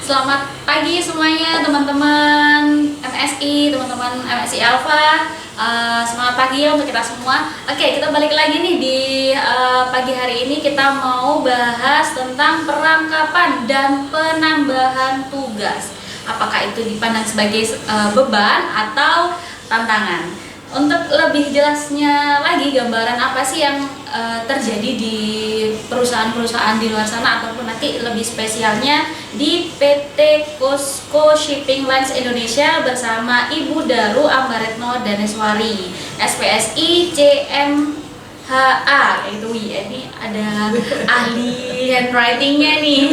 Selamat pagi semuanya teman-teman MSI, teman-teman MSI Alpha. Semangat pagi ya untuk kita semua. Oke, kita balik lagi nih di pagi hari ini. Kita mau bahas tentang perangkapan dan penambahan tugas. Apakah itu dipandang sebagai beban atau tantangan? Untuk lebih jelasnya lagi, gambaran apa sih yang terjadi di perusahaan-perusahaan di luar sana, ataupun nanti lebih spesialnya di PT Cosco Shipping Lines Indonesia bersama Ibu Daru Ambaretno Daneswari, SPSI CMHA. Itu ya, ini ada ahli handwritingnya nih.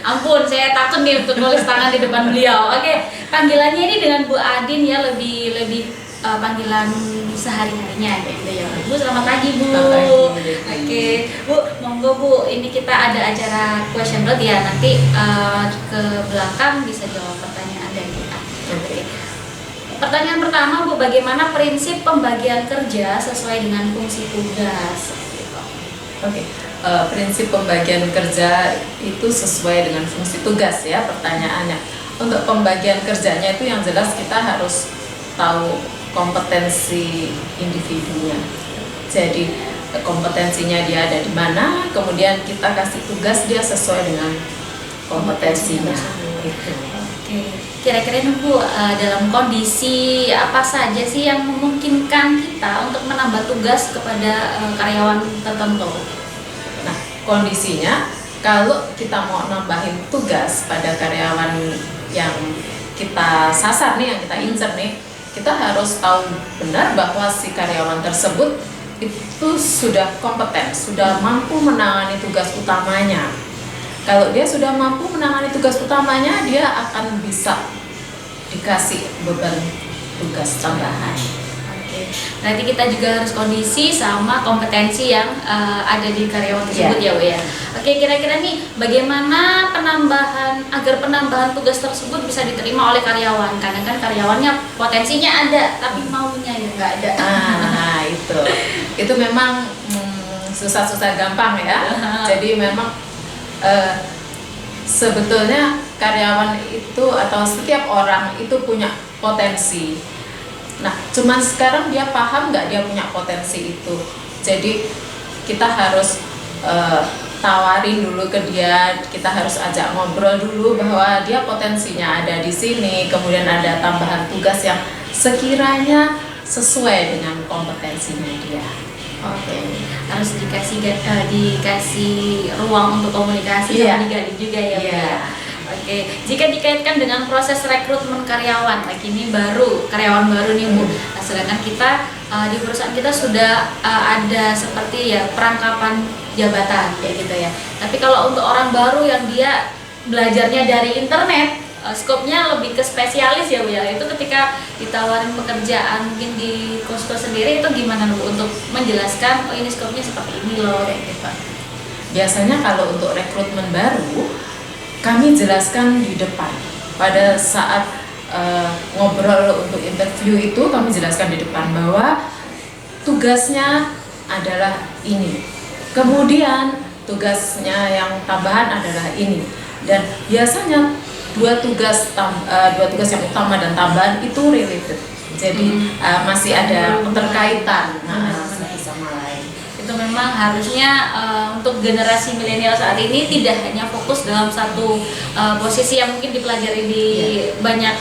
Ampun, saya takut nih untuk nulis tangan di depan beliau. Oke, panggilannya ini dengan Bu Adin ya, lebih panggilan sehari-harinya gitu ya. Bu, selamat pagi Bu. Oke, Bu, monggo Bu, ini kita ada acara question road ya, nanti ke belakang bisa jawab pertanyaan dari kita. Oke. Pertanyaan pertama Bu, bagaimana prinsip pembagian kerja sesuai dengan fungsi tugas? Oke. Prinsip pembagian kerja itu sesuai dengan fungsi tugas ya pertanyaannya. Untuk pembagian kerjanya itu yang jelas kita harus tahu kompetensi individunya. Jadi kompetensinya dia ada di mana, kemudian kita kasih tugas dia sesuai dengan kompetensinya. Gitu. Oke, kira-kira nih Bu, dalam kondisi apa saja sih yang memungkinkan kita untuk menambah tugas kepada karyawan tertentu? Nah, kondisinya kalau kita mau nambahin tugas pada karyawan yang kita sasar nih, yang kita incer nih, kita harus tahu benar bahwa si karyawan tersebut itu sudah kompeten, sudah mampu menangani tugas utamanya. Kalau dia sudah mampu menangani tugas utamanya, dia akan bisa dikasih beban tugas tambahan. Oke, berarti kita juga harus kondisi sama kompetensi yang ada di karyawan tersebut ya Bu ya. Oke, kira-kira nih bagaimana agar penambahan tugas tersebut bisa diterima oleh karyawan? Karena kan karyawannya potensinya ada, tapi maunya ya nggak ada. Nah, itu memang susah-susah gampang ya. Jadi memang sebetulnya karyawan itu atau setiap orang itu punya potensi. Nah, cuman sekarang dia paham nggak dia punya potensi itu. Jadi kita harus tawarin dulu ke dia, kita harus ajak ngobrol dulu bahwa dia potensinya ada di sini, kemudian ada tambahan tugas yang sekiranya sesuai dengan kompetensinya dia. Oke, harus dikasih ruang untuk komunikasi sama digali juga ya Bu ya. Oke, jika dikaitkan dengan proses rekrutmen karyawan, ini karyawan baru nih Bu. Nah, sedangkan kita di perusahaan kita sudah ada seperti ya perangkapan jabatan kayak gitu ya. Tapi kalau untuk orang baru yang dia belajarnya dari internet, skopnya lebih ke spesialis ya Bu ya. Itu ketika ditawarin pekerjaan mungkin di Cosco sendiri, itu gimana Bu untuk menjelaskan, oh ini skopnya seperti ini loh kayak gitu. Biasanya kalau untuk rekrutmen baru kami jelaskan di depan. Pada saat ngobrol untuk interview itu kami jelaskan di depan bahwa tugasnya adalah ini. Kemudian tugasnya yang tambahan adalah ini. Dan biasanya dua tugas yang utama dan tambahan itu related. Jadi masih ada keterkaitan satu sama lain. Itu memang harusnya untuk generasi milenial saat ini tidak hanya fokus dalam satu posisi yang mungkin dipelajari di banyak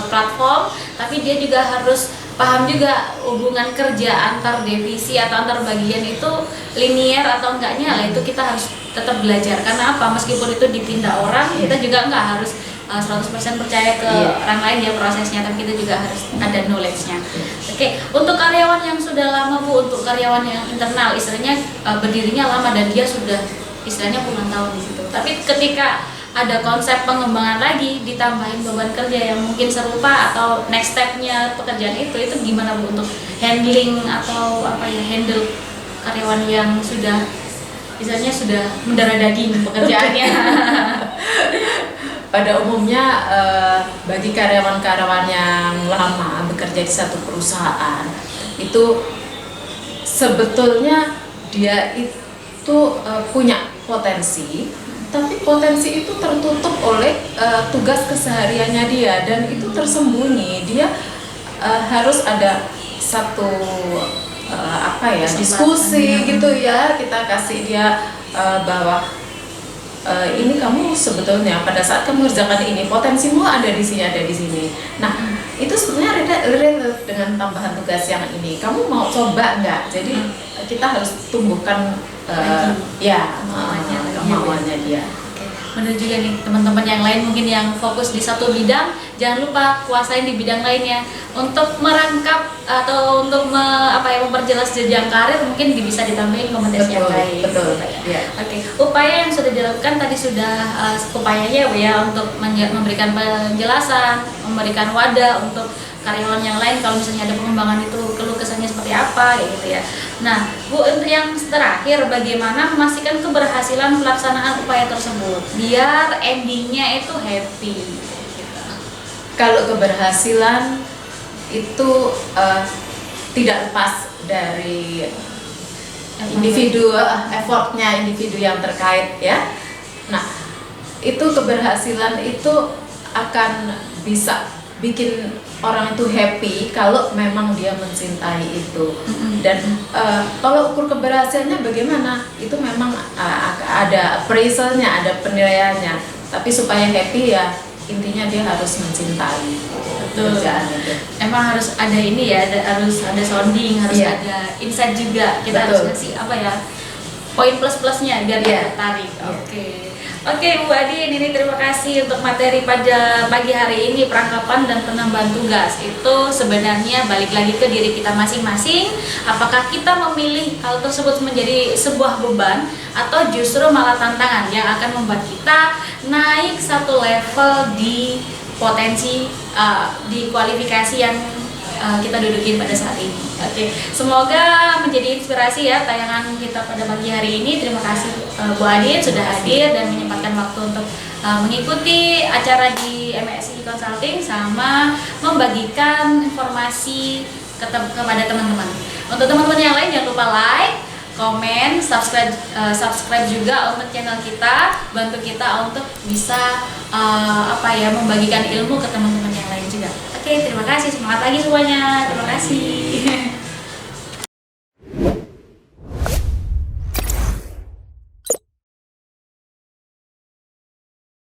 platform, tapi dia juga harus paham juga hubungan kerja antar divisi atau antar bagian itu linier atau enggaknya lah, itu kita harus tetap belajar. Karena apa? Meskipun itu dipindah orang, kita juga enggak harus 100% percaya ke orang lain ya prosesnya, tapi kita juga harus ada knowledge-nya. Oke, untuk karyawan yang sudah lama Bu, untuk karyawan yang internal, istilahnya berdirinya lama dan dia sudah istilahnya puluhan tahun di situ. Tapi ketika ada konsep pengembangan lagi, ditambahin beban kerja yang mungkin serupa atau next step-nya pekerjaan itu gimana Bu untuk handling atau handle karyawan yang sudah misalnya sudah mendarah daging pekerjaannya? Pada umumnya bagi karyawan-karyawan yang lama bekerja di satu perusahaan itu sebetulnya dia itu punya potensi, tapi potensi itu tertutup oleh tugas kesehariannya dia, dan itu tersembunyi. Dia harus ada satu diskusi gitu ya, kita kasih dia bahwa ini kamu sebetulnya pada saat kamu mengerjakan ini potensimu ada di sini, ada di sini. Nah, itu sebenarnya related dengan tambahan tugas yang ini. Kamu mau coba nggak? Jadi kita harus tumbuhkan kemauannya dia. Benar juga nih teman-teman yang lain mungkin yang fokus di satu bidang, jangan lupa kuasain di bidang lainnya untuk merangkap atau untuk memperjelas jenjang karir. Mungkin bisa ditambahin kompetensi yang lain. Betul. Ya. Oke, upaya yang sudah dilakukan tadi sudah upayanya ya untuk memberikan penjelasan, memberikan wadah untuk karyawan yang lain kalau misalnya ada pengembangan itu keluh kesahnya seperti apa gitu ya. Nah, Bu, untuk yang terakhir, bagaimana memastikan keberhasilan pelaksanaan upaya tersebut biar endingnya itu happy gitu. Kalau keberhasilan itu tidak lepas dari individu, effortnya individu yang terkait ya. Nah, itu keberhasilan itu akan bisa bikin orang itu happy kalau memang dia mencintai itu. Dan kalau ukur keberhasilannya bagaimana, itu memang ada appraisalnya, ada penilaiannya. Tapi supaya happy ya intinya dia harus mencintai pekerjaan itu. Emang harus ada ini ya, harus ada sounding, harus ada insight juga. Kita harus kasih poin plus-plusnya biar dia tertarik. Oke, Bu Adin, ini terima kasih untuk materi pada pagi hari ini, perangkapan dan penambahan tugas. Itu sebenarnya balik lagi ke diri kita masing-masing. Apakah kita memilih hal tersebut menjadi sebuah beban atau justru malah tantangan yang akan membuat kita naik satu level di potensi di kualifikasi yang kita dudukin pada saat ini. Oke, semoga menjadi inspirasi ya tayangan kita pada pagi hari ini. Terima kasih Bu Adin sudah hadir dan menyempatkan waktu untuk mengikuti acara di MSI Consulting sama membagikan informasi kepada teman-teman. Untuk teman-teman yang lain jangan lupa like, komen, subscribe juga untuk channel kita, bantu kita untuk bisa membagikan ilmu ke teman-teman yang lain juga. Oke, terima kasih, semangat lagi semuanya. Terima kasih.